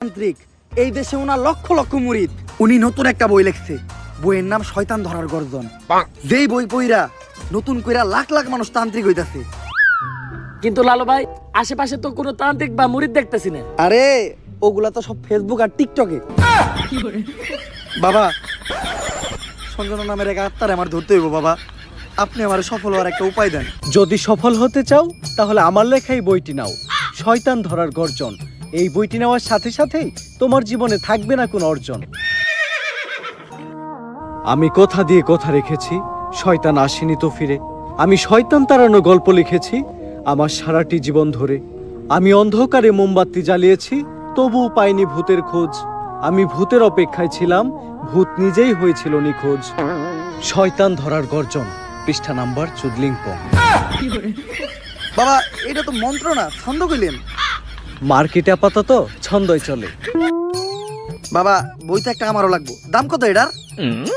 তান্ত্রিক, এই দেশে ওনার লক্ষ লক্ষ মুরিদ। উনি নতুন একটা বই লিখছে, বইয়ের নাম শয়তান ধরার গর্জন। যেই বই পইরা নতুন কইরা লাখ লাখ মানুষ তান্ত্রিক হইতাছে। কিন্তু লালু ভাই, আশেপাশে তো কোনো তান্ত্রিক বা মুরিদ দেখতেছি না। আরে ওগুলা তো সব ফেসবুক আর টিকটকে। বাবা, সঞ্জনা নামের এক আত্মার আমার ধরতে হইব বাবা। আপনি আমার সফল হওয়ার একটা উপায় দেন। যদি সফল হতে চাও তাহলে আমার লেখা এই বইটি নাও, শয়তান ধরার গর্জন। এই বইটি নেওয়ার সাথে সাথেই তোমার জীবনে থাকবে না কোনো অর্জন। আমি কথা দিয়ে কথা রেখেছি, শয়তান আসেনি তো ফিরে। আমি শয়তান তাড়ানো গল্প লিখেছি আমার সারাটি জীবন ধরে। আমি অন্ধকারে মোমবাতি জ্বালিয়েছি, তবুও পাইনি ভূতের খোঁজ। আমি ভূতের অপেক্ষায় ছিলাম, ভূত নিজেই হয়েছিল নিখোঁজ। শয়তান ধরার গর্জন, পৃষ্ঠা নাম্বার চুদলিংপং। বাবা, এটা তো মন্ত্র না, ছন্দ কইলেন। মার্কেটে আপাতত ছন্দই চলে। বাবা, বইটা একটা আমারও লাগবো। দাম কত এটার?